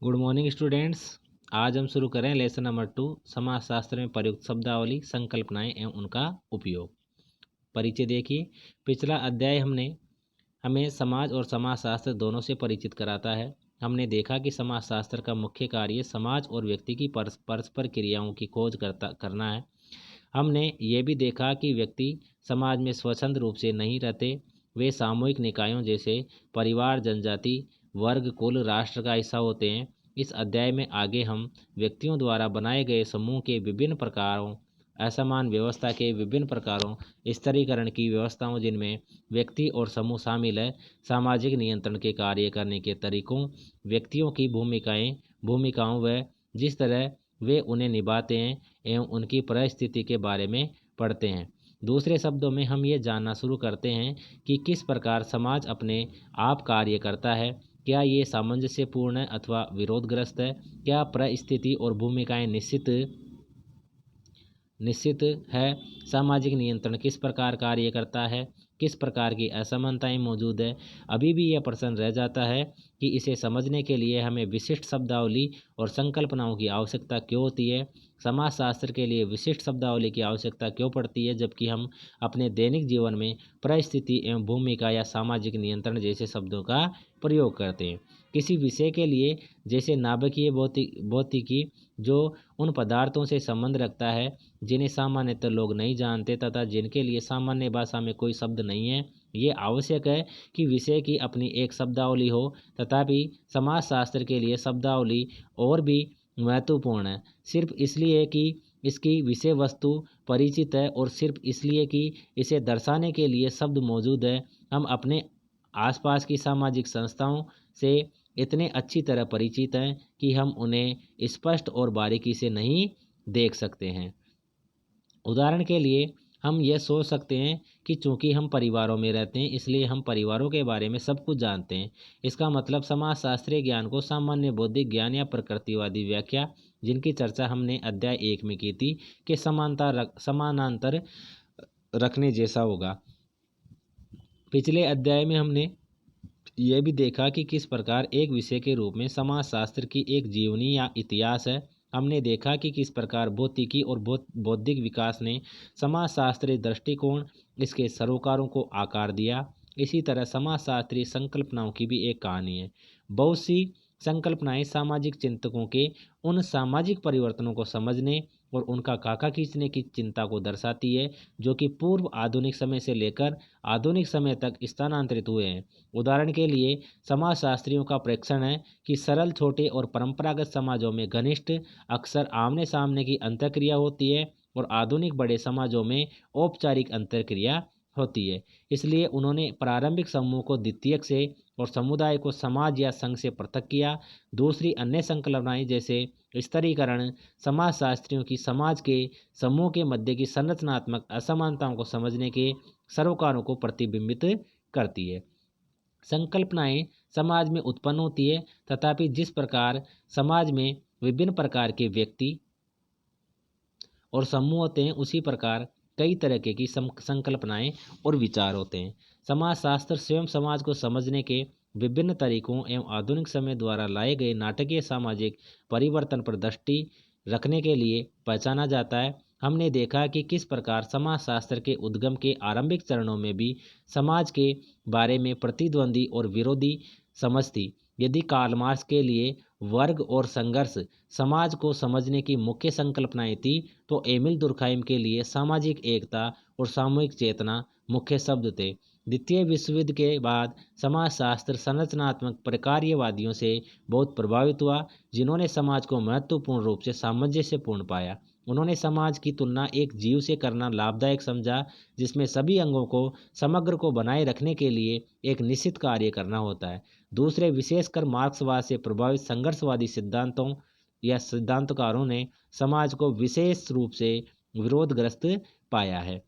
Good morning students. आज हम शुरू करें लेसन नंबर 2 समाजशास्त्र में प्रयुक्त शब्दावली, संकल्पनाएं एवं उनका उपयोग। परिचय देखिए। पिछला अध्याय हमें समाज और समाजशास्त्र दोनों से परिचित कराता है। हमने देखा कि समाजशास्त्र का मुख्य कार्य समाज और व्यक्ति की परस्पर क्रियाओं की खोज करना है। हमने ये भी देखा कि व्यक्ति समाज में स्वतंत्र रूप से नहीं रहते, वे सामूहिक निकायों जैसे परिवार, जनजाति, वर्ग, कुल, राष्ट्र का हिस्सा होते हैं। इस अध्याय में आगे हम व्यक्तियों द्वारा बनाए गए समूह के विभिन्न प्रकारों, असमान व्यवस्था के विभिन्न प्रकारों, स्तरीकरण की व्यवस्थाओं जिनमें व्यक्ति और समूह शामिल है, सामाजिक नियंत्रण के कार्य करने के तरीकों, व्यक्तियों की भूमिकाओं व जिस तरह वे उन्हें निभाते हैं एवं उनकी परिस्थिति के बारे में पढ़ते हैं। दूसरे शब्दों में हम ये जानना शुरू करते हैं कि किस प्रकार समाज अपने आप कार्य करता है, क्या ये सामंजस्यपूर्ण है अथवा विरोधग्रस्त है, क्या परिस्थिति और भूमिकाएं निश्चित है, सामाजिक नियंत्रण किस प्रकार कार्य करता है, किस प्रकार की असमानताएं मौजूद है। अभी भी यह प्रश्न रह जाता है कि इसे समझने के लिए हमें विशिष्ट शब्दावली और संकल्पनाओं की आवश्यकता क्यों होती है। समाजशास्त्र के लिए विशिष्ट शब्दावली की आवश्यकता क्यों पड़ती है, जबकि हम अपने दैनिक जीवन में परिस्थिति एवं भूमिका या सामाजिक नियंत्रण जैसे शब्दों का प्रयोग करते हैं। किसी विषय के लिए, जैसे नाभिकीय भौतिकी, जो उन पदार्थों से संबंध रखता है जिन्हें सामान्यतः लोग नहीं जानते तथा जिनके लिए सामान्य भाषा में कोई शब्द नहीं है, ये आवश्यक है कि विषय की अपनी एक शब्दावली हो। तथापि समाजशास्त्र के लिए शब्दावली और भी महत्वपूर्ण है, सिर्फ इसलिए कि इसकी विषय वस्तु परिचित है और सिर्फ इसलिए कि इसे दर्शाने के लिए शब्द मौजूद है। हम अपने आसपास की सामाजिक संस्थाओं से इतने अच्छी तरह परिचित हैं कि हम उन्हें स्पष्ट और बारीकी से नहीं देख सकते हैं। उदाहरण के लिए हम यह सोच सकते हैं कि चूंकि हम परिवारों में रहते हैं इसलिए हम परिवारों के बारे में सब कुछ जानते हैं। इसका मतलब समाजशास्त्रीय ज्ञान को सामान्य बौद्धिक ज्ञान या प्रकृतिवादी व्याख्या, जिनकी चर्चा हमने अध्याय 1 में की थी, के समानांतर रखने जैसा होगा। पिछले अध्याय में हमने यह भी देखा कि किस प्रकार एक विषय के रूप में समाजशास्त्र की एक जीवनी या इतिहास है। हमने देखा कि किस प्रकार भौतिकी और बौद्धिक विकास ने समाजशास्त्रीय दृष्टिकोण, इसके सरोकारों को आकार दिया। इसी तरह समाजशास्त्रीय संकल्पनाओं की भी एक कहानी है। बहुत सी संकल्पनाएं सामाजिक चिंतकों के उन सामाजिक परिवर्तनों को समझने और उनका खाका खींचने की चिंता को दर्शाती है जो कि पूर्व आधुनिक समय से लेकर आधुनिक समय तक स्थानांतरित हुए हैं। उदाहरण के लिए समाजशास्त्रियों का प्रेक्षण है कि सरल, छोटे और परंपरागत समाजों में घनिष्ठ, अक्सर आमने सामने की अंतःक्रिया होती है और आधुनिक बड़े समाजों में औपचारिक अंतःक्रिया होती है। इसलिए उन्होंने प्रारंभिक समूह को द्वितीयक से और समुदाय को समाज या संघ से पृथक किया। दूसरी अन्य संकल्पनाएं जैसे स्तरीकरण समाजशास्त्रियों की समाज के समूह के मध्य की संरचनात्मक असमानताओं को समझने के सरोकारों को प्रतिबिंबित करती है। संकल्पनाएं समाज में उत्पन्न होती है, तथापि जिस प्रकार समाज में विभिन्न प्रकार के व्यक्ति और समूह होते हैं, उसी प्रकार कई तरह की संकल्पनाएं और विचार होते हैं। समाजशास्त्र स्वयं समाज को समझने के विभिन्न तरीकों एवं आधुनिक समय द्वारा लाए गए नाटकीय सामाजिक परिवर्तन पर दृष्टि रखने के लिए पहचाना जाता है। हमने देखा कि किस प्रकार समाजशास्त्र के उद्गम के आरंभिक चरणों में भी समाज के बारे में प्रतिद्वंदी और विरोधी समझ थी। यदि कार्ल मार्क्स के लिए वर्ग और संघर्ष समाज को समझने की मुख्य संकल्पनाएं थी, तो एमिल दुर्खाइम के लिए सामाजिक एकता और सामूहिक चेतना मुख्य शब्द थे। द्वितीय विश्व युद्ध के बाद समाजशास्त्र संरचनात्मक प्रकार्यवादियों से बहुत प्रभावित हुआ, जिन्होंने समाज को महत्वपूर्ण रूप से सामंजस्यपूर्ण पाया। उन्होंने समाज की तुलना एक जीव से करना लाभदायक समझा, जिसमें सभी अंगों को समग्र को बनाए रखने के लिए एक निश्चित कार्य करना होता है। दूसरे, विशेषकर मार्क्सवाद से प्रभावित संघर्षवादी सिद्धांतों या सिद्धांतकारों ने समाज को विशेष रूप से विरोधग्रस्त पाया है।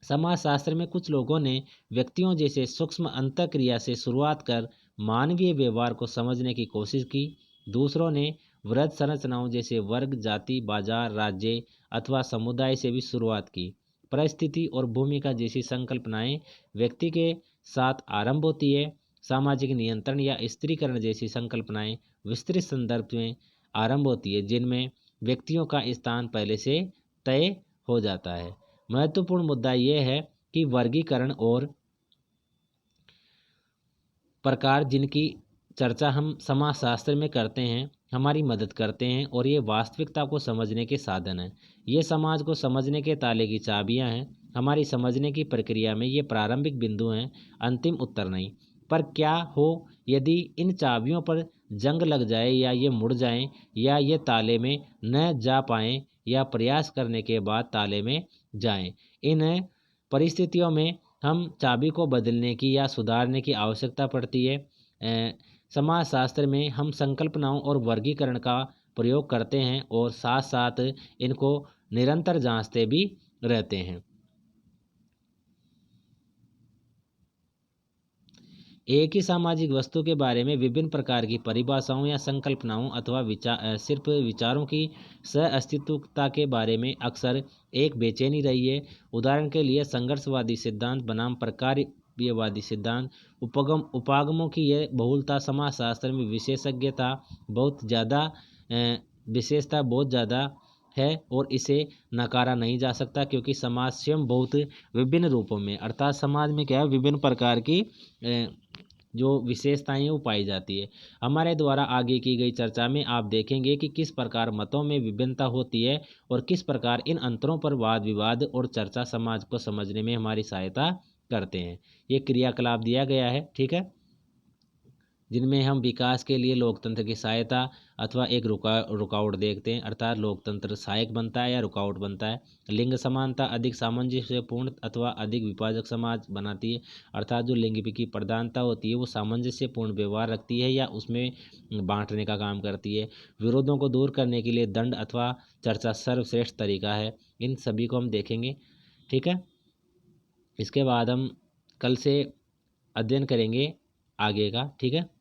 समाजशास्त्र में कुछ लोगों ने व्यक्तियों जैसे सूक्ष्म अंतःक्रिया से शुरुआत कर मानवीय व्यवहार को समझने की कोशिश की। दूसरों ने वृहद संरचनाओं जैसे वर्ग, जाति, बाजार, राज्य अथवा समुदाय से भी शुरुआत की। परिस्थिति और भूमिका जैसी संकल्पनाएं व्यक्ति के साथ आरंभ होती है। सामाजिक नियंत्रण या स्त्रीकरण जैसी संकल्पनाएं विस्तृत संदर्भ में आरंभ होती है, जिनमें व्यक्तियों का स्थान पहले से तय हो जाता है। महत्वपूर्ण मुद्दा यह है कि वर्गीकरण और प्रकार जिनकी चर्चा हम समाजशास्त्र में करते हैं हमारी मदद करते हैं और ये वास्तविकता को समझने के साधन हैं। ये समाज को समझने के ताले की चाबियां हैं। हमारी समझने की प्रक्रिया में ये प्रारंभिक बिंदु हैं, अंतिम उत्तर नहीं। पर क्या हो यदि इन चाबियों पर जंग लग जाए या ये मुड़ जाएं या ये ताले में न जा पाएं या प्रयास करने के बाद ताले में जाएं। इन परिस्थितियों में हम चाबी को बदलने की या सुधारने की आवश्यकता पड़ती है। समाजशास्त्र में हम संकल्पनाओं और वर्गीकरण का प्रयोग करते हैं और साथ साथ इनको निरंतर जांचते भी रहते हैं। एक ही सामाजिक वस्तु के बारे में विभिन्न प्रकार की परिभाषाओं या संकल्पनाओं अथवा सिर्फ विचारों की सह अस्तित्वता के बारे में अक्सर एक बेचैनी रही है। उदाहरण के लिए संघर्षवादी सिद्धांत बनाम प्रकारवादी सिद्धांत, उपागमों की यह बहुलता, समाजशास्त्र में विशेषता बहुत ज़्यादा है और इसे नकारा नहीं जा सकता, क्योंकि समाज स्वयं बहुत विभिन्न रूपों में, अर्थात समाज में क्या है, विभिन्न प्रकार की जो विशेषताएं हैं वो पाई जाती है। हमारे द्वारा आगे की गई चर्चा में आप देखेंगे कि किस प्रकार मतों में विभिन्नता होती है और किस प्रकार इन अंतरों पर वाद विवाद और चर्चा समाज को समझने में हमारी सहायता करते हैं। ये क्रियाकलाप दिया गया है, ठीक है, जिनमें हम विकास के लिए लोकतंत्र की सहायता अथवा एक रुकावट देखते हैं, अर्थात लोकतंत्र सहायक बनता है या रुकावट बनता है। लिंग समानता अधिक सामंजस्यपूर्ण अथवा अधिक विभाजक समाज बनाती है, अर्थात जो लिंग की प्रधानता होती है वो सामंजस्यपूर्ण व्यवहार रखती है या उसमें बांटने का काम करती है। विरोधों को दूर करने के लिए दंड अथवा चर्चा सर्वश्रेष्ठ तरीका है। इन सभी को हम देखेंगे, ठीक है। इसके बाद हम कल से अध्ययन करेंगे आगे का, ठीक है।